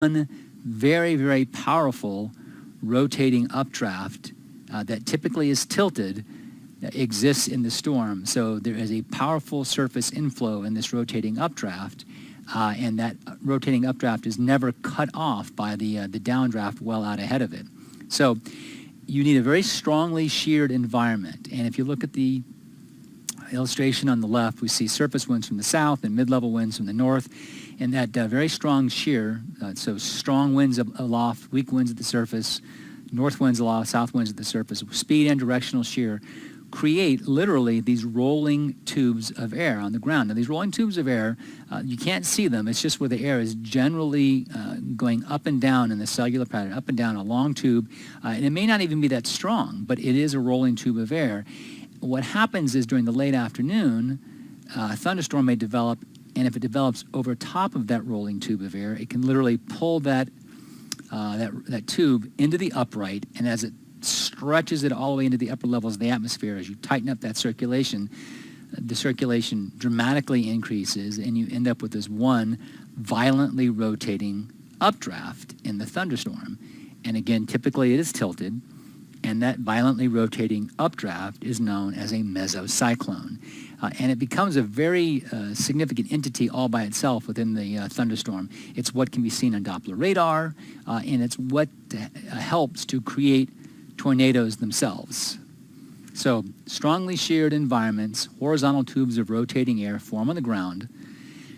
one very, very powerful rotating updraft that typically is tilted that exists in the storm. So there is a powerful surface inflow in this rotating updraft, and that rotating updraft is never cut off by the downdraft well out ahead of it. So you need a very strongly sheared environment. And if you look at the illustration on the left, we see surface winds from the south and mid-level winds from the north, and that very strong shear, so strong winds aloft, weak winds at the surface, north winds aloft, south winds at the surface, speed and directional shear create literally these rolling tubes of air on the ground. Now these rolling tubes of air, you can't see them, it's just where the air is generally going up and down in the cellular pattern, up and down a long tube, and it may not even be that strong, but it is a rolling tube of air. What happens is during the late afternoon, a thunderstorm may develop, and if it develops over top of that rolling tube of air, it can literally pull that tube into the upright, and as it stretches it all the way into the upper levels of the atmosphere, as you tighten up that circulation, the circulation dramatically increases, and you end up with this one violently rotating updraft in the thunderstorm. And again, typically it is tilted, and that violently rotating updraft is known as a mesocyclone. And it becomes a very significant entity all by itself within the thunderstorm. It's what can be seen on Doppler radar, and it's what helps to create tornadoes themselves. So strongly sheared environments, horizontal tubes of rotating air form on the ground.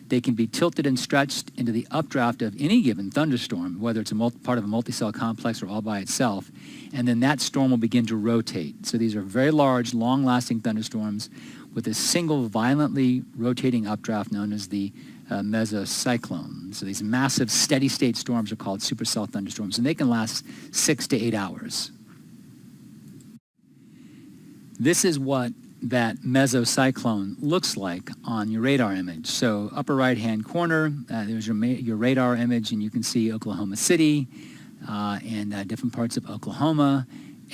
They can be tilted and stretched into the updraft of any given thunderstorm, whether it's part of a multi-cell complex or all by itself, and then that storm will begin to rotate. So these are very large, long-lasting thunderstorms with a single violently rotating updraft known as the mesocyclone. So these massive steady-state storms are called supercell thunderstorms, and they can last 6 to 8 hours. This is what that mesocyclone looks like on your radar image. So upper right-hand corner, there's your radar image, and you can see Oklahoma City and different parts of Oklahoma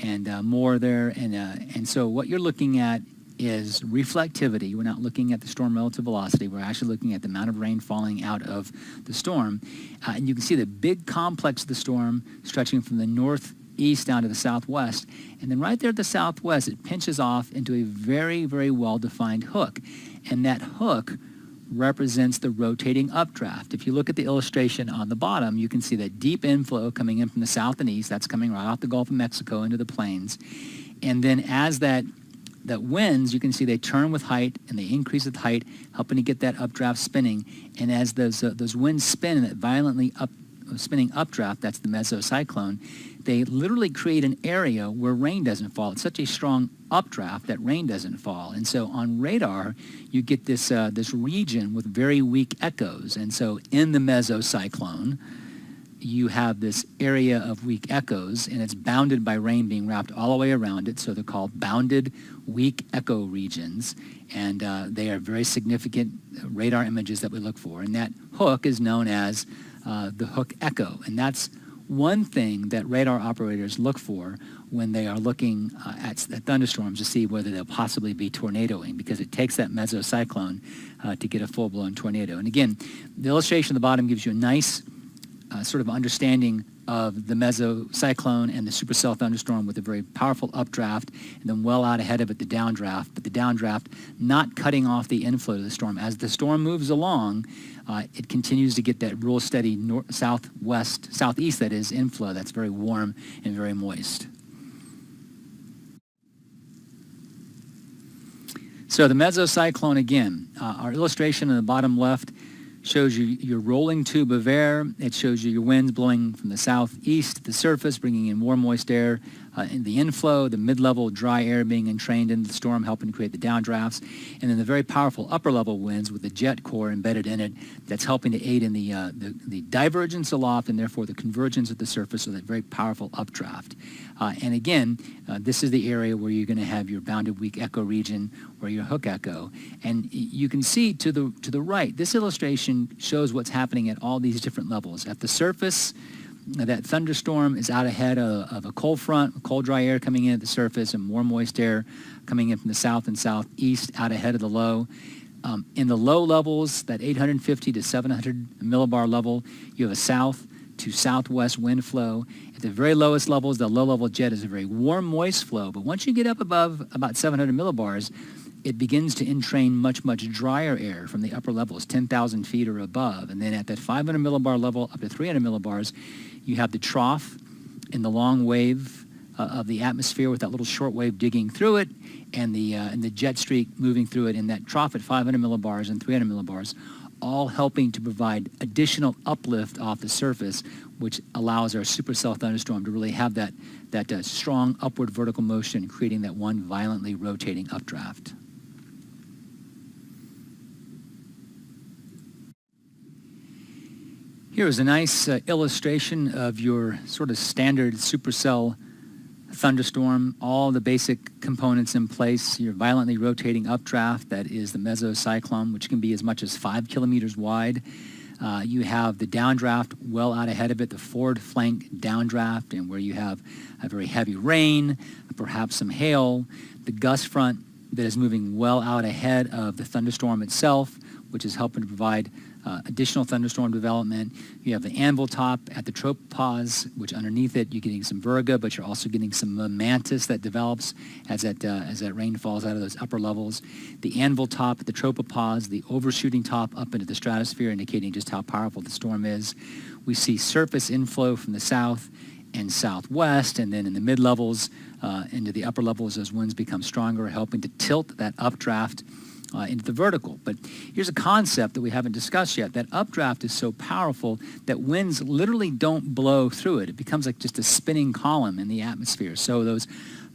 and more there. And so what you're looking at is reflectivity. We're not looking at the storm relative velocity. We're actually looking at the amount of rain falling out of the storm. And you can see the big complex of the storm stretching from the northeast down to the southwest. And then right there at the southwest, it pinches off into a very, very well-defined hook. And that hook represents the rotating updraft. If you look at the illustration on the bottom, you can see that deep inflow coming in from the south and east. That's coming right off the Gulf of Mexico into the plains. And then as that winds, you can see they turn with height and they increase with height, helping to get that updraft spinning. And as those winds spin in that violently spinning updraft, that's the mesocyclone, they literally create an area where rain doesn't fall. It's such a strong updraft that rain doesn't fall. And so on radar, you get this region with very weak echoes. And so in the mesocyclone, you have this area of weak echoes, and it's bounded by rain being wrapped all the way around it. So they're called bounded weak echo regions, and they are very significant radar images that we look for. And that hook is known as the hook echo, and that's one thing that radar operators look for when they are looking at thunderstorms to see whether they'll possibly be tornadoing, because it takes that mesocyclone to get a full-blown tornado. And again, the illustration at the bottom gives you a nice sort of understanding of the mesocyclone and the supercell thunderstorm with a very powerful updraft, and then well out ahead of it the downdraft, but the downdraft not cutting off the inflow of the storm. As the storm moves along, it continues to get that real steady southeast, that is, inflow that's very warm and very moist. So the mesocyclone again, our illustration on the bottom left shows you your rolling tube of air. It shows you your winds blowing from the southeast to the surface, bringing in more moist air in the inflow, the mid-level dry air being entrained into the storm, helping to create the downdrafts, and then the very powerful upper-level winds with the jet core embedded in it that's helping to aid in the divergence aloft and therefore the convergence at the surface of that very powerful updraft. And again, this is the area where you're going to have your bounded weak echo region or your hook echo. And you can see to the right, this illustration shows what's happening at all these different levels. At the surface, that thunderstorm is out ahead of a cold front, cold dry air coming in at the surface and more moist air coming in from the south and southeast out ahead of the low. In the low levels, that 850 to 700 millibar level, you have a south to southwest wind flow. At the very lowest levels, the low-level jet is a very warm, moist flow. But once you get up above about 700 millibars, it begins to entrain much, much drier air from the upper levels, 10,000 feet or above. And then at that 500 millibar level up to 300 millibars, you have the trough in the long wave of the atmosphere with that little short wave digging through it, and the jet streak moving through it in that trough at 500 millibars and 300 millibars, all helping to provide additional uplift off the surface, which allows our supercell thunderstorm to really have that strong upward vertical motion, creating that one violently rotating updraft. Here is a nice illustration of your sort of standard supercell thunderstorm, all the basic components in place. Your violently rotating updraft, that is the mesocyclone, which can be as much as 5 kilometers wide. You have the downdraft well out ahead of it, the forward flank downdraft, and where you have a very heavy rain, perhaps some hail. The gust front that is moving well out ahead of the thunderstorm itself, which is helping to provide additional thunderstorm development. You have the anvil top at the tropopause, which underneath it you're getting some virga, but you're also getting some mantis that develops as that rain falls out of those upper levels. The anvil top at the tropopause, the overshooting top up into the stratosphere, indicating just how powerful the storm is. We see surface inflow from the south and southwest, and then in the mid-levels into the upper levels, those winds become stronger, helping to tilt that updraft into the vertical. But here's a concept that we haven't discussed yet. That updraft is so powerful that winds literally don't blow through it. It becomes like just a spinning column in the atmosphere. So those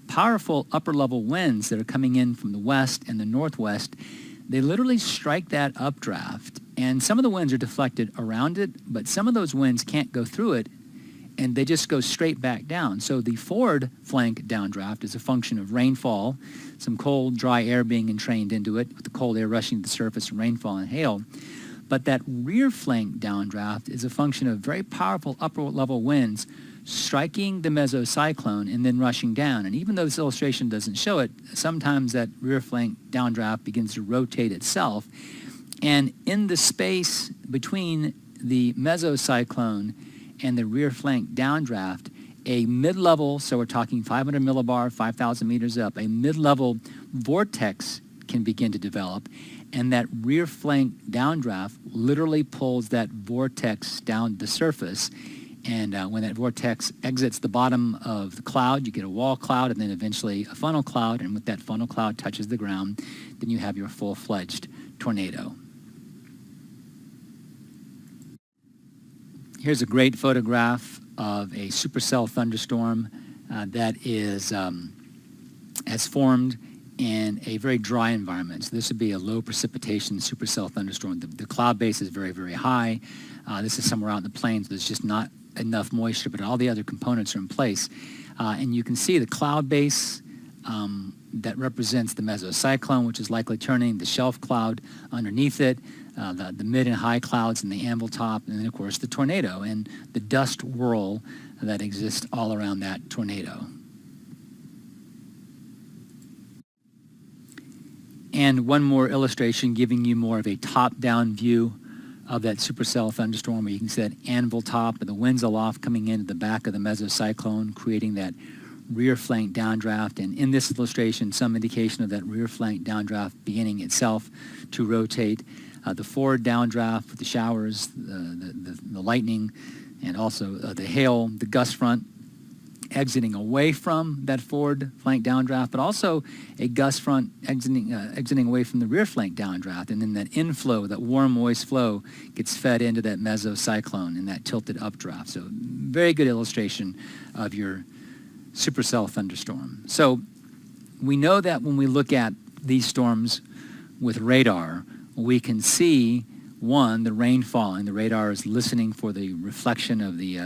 powerful upper level winds that are coming in from the west and the northwest, they literally strike that updraft. And some of the winds are deflected around it, but some of those winds can't go through it, and they just go straight back down. So the forward flank downdraft is a function of rainfall, some cold, dry air being entrained into it, with the cold air rushing to the surface and rainfall and hail. But that rear flank downdraft is a function of very powerful upper-level winds striking the mesocyclone and then rushing down. And even though this illustration doesn't show it, sometimes that rear flank downdraft begins to rotate itself. And in the space between the mesocyclone and the rear flank downdraft, a mid-level, so we're talking 500 millibar, 5,000 meters up, a mid-level vortex can begin to develop, and that rear flank downdraft literally pulls that vortex down the surface. And when that vortex exits the bottom of the cloud, you get a wall cloud and then eventually a funnel cloud, and with that funnel cloud touches the ground, then you have your full-fledged tornado. Here's a great photograph of a supercell thunderstorm that has formed in a very dry environment. So this would be a low precipitation supercell thunderstorm. The cloud base is very, very high. This is somewhere out in the plains. There's just not enough moisture, but all the other components are in place. And you can see the cloud base that represents the mesocyclone, which is likely turning, the shelf cloud underneath it, the mid and high clouds and the anvil top, and then of course the tornado and the dust whirl that exists all around that tornado. And one more illustration giving you more of a top-down view of that supercell thunderstorm, where you can see that anvil top and the winds aloft coming into the back of the mesocyclone, creating that rear flank downdraft. And in this illustration, some indication of that rear flank downdraft beginning itself to rotate. The forward downdraft with the showers, the lightning, and also the hail, the gust front exiting away from that forward flank downdraft, but also a gust front exiting away from the rear flank downdraft. And then that inflow, that warm, moist flow, gets fed into that mesocyclone in that tilted updraft. So very good illustration of your supercell thunderstorm. So we know that when we look at these storms with radar, we can see, one, the rain falling. The radar is listening for the reflection of the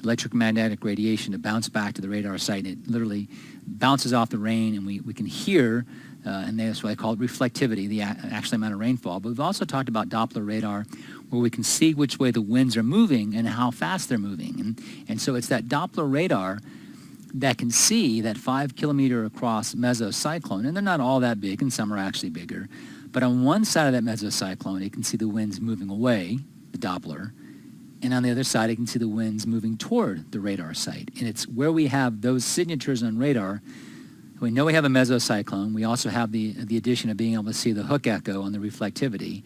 electromagnetic radiation to bounce back to the radar site. And it literally bounces off the rain, and we can hear, and that's why I call it reflectivity, the actual amount of rainfall. But we've also talked about Doppler radar, where we can see which way the winds are moving and how fast they're moving. And so it's that Doppler radar that can see that 5 kilometer across mesocyclone, and they're not all that big, and some are actually bigger. But on one side of that mesocyclone, it can see the winds moving away, the Doppler, And on the other side, I can see the winds moving toward the radar site. And it's where we have those signatures on radar. We know we have a mesocyclone. We also have the addition of being able to see the hook echo on the reflectivity.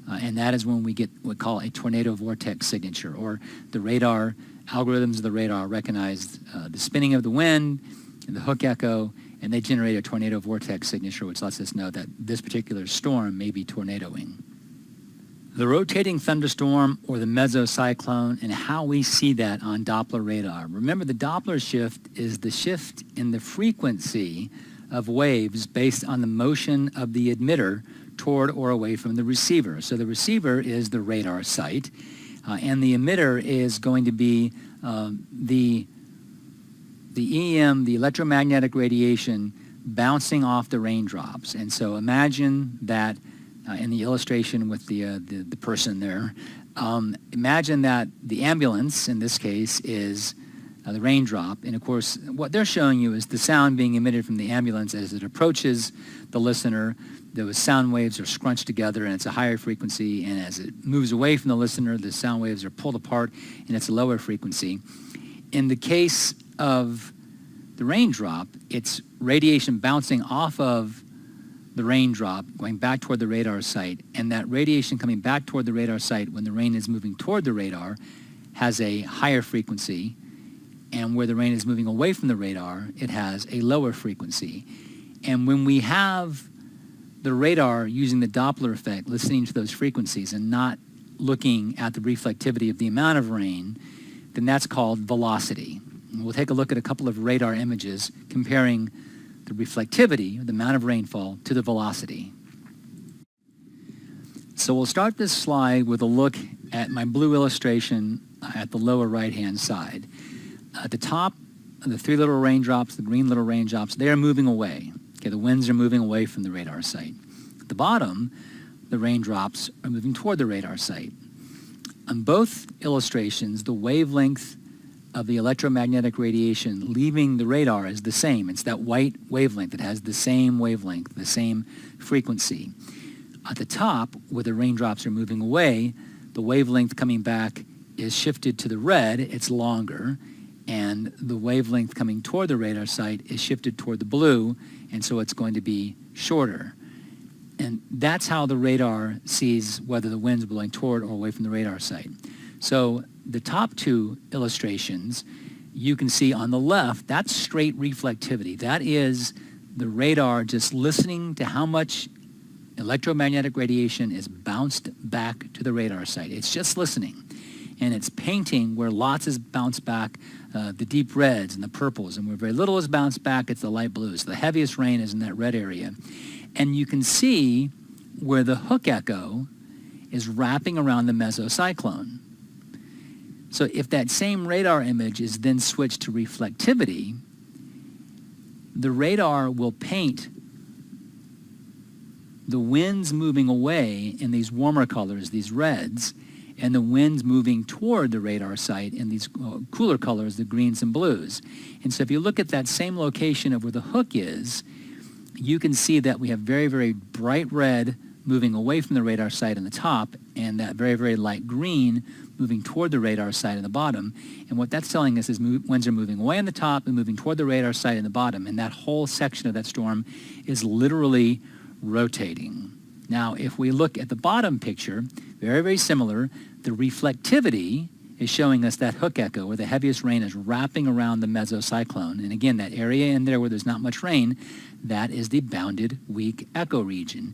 And that is when we get what we call a tornado vortex signature, or the radar algorithms of the radar recognize the spinning of the wind and the hook echo, and they generate a tornado vortex signature, which lets us know that this particular storm may be tornadoing. The rotating thunderstorm, or the mesocyclone, and how we see that on Doppler radar. Remember, the Doppler shift is the shift in the frequency of waves based on the motion of the emitter toward or away from the receiver. So the receiver is the radar site, and the emitter is going to be the EM, the electromagnetic radiation, bouncing off the raindrops. And so imagine that in the illustration with the person there, imagine that the ambulance, in this case, is the raindrop. And of course, what they're showing you is the sound being emitted from the ambulance as it approaches the listener. Those sound waves are scrunched together, and it's a higher frequency. And as it moves away from the listener, the sound waves are pulled apart, and it's a lower frequency. In the case of the raindrop, it's radiation bouncing off of the raindrop, going back toward the radar site, and that radiation coming back toward the radar site when the rain is moving toward the radar has a higher frequency, and where the rain is moving away from the radar, it has a lower frequency. And when we have the radar using the Doppler effect, listening to those frequencies and not looking at the reflectivity of the amount of rain, then that's called velocity. And we'll take a look at a couple of radar images comparing the reflectivity, the amount of rainfall, to the velocity. So we'll start this slide with a look at my blue illustration at the lower right-hand side. At the top, the three little raindrops, the green little raindrops, they are moving away. Okay, the winds are moving away from the radar site. At the bottom, the raindrops are moving toward the radar site. On both illustrations, the wavelength of the electromagnetic radiation leaving the radar is the same. It's that white wavelength that has the same wavelength, the same frequency. At the top, where the raindrops are moving away, the wavelength coming back is shifted to the red, it's longer, and the wavelength coming toward the radar site is shifted toward the blue, and so it's going to be shorter. And that's how the radar sees whether the wind's blowing toward or away from the radar site. So the top two illustrations, you can see on the left, that's straight reflectivity. That is the radar just listening to how much electromagnetic radiation is bounced back to the radar site. It's just listening. And it's painting where lots is bounced back, the deep reds and the purples, and where very little is bounced back, it's the light blues. The heaviest rain is in that red area. And you can see where the hook echo is wrapping around the mesocyclone. So if that same radar image is then switched to reflectivity, the radar will paint the winds moving away in these warmer colors, these reds, and the winds moving toward the radar site in these cooler colors, the greens and blues. And so if you look at that same location of where the hook is, you can see that we have very, very bright red moving away from the radar site in the top, and that very, very light green moving toward the radar site in the bottom. And what that's telling us is winds are moving away on the top and moving toward the radar site in the bottom. And that whole section of that storm is literally rotating. Now, if we look at the bottom picture, very, very similar, the reflectivity is showing us that hook echo where the heaviest rain is wrapping around the mesocyclone. And again, that area in there where there's not much rain, that is the bounded weak echo region.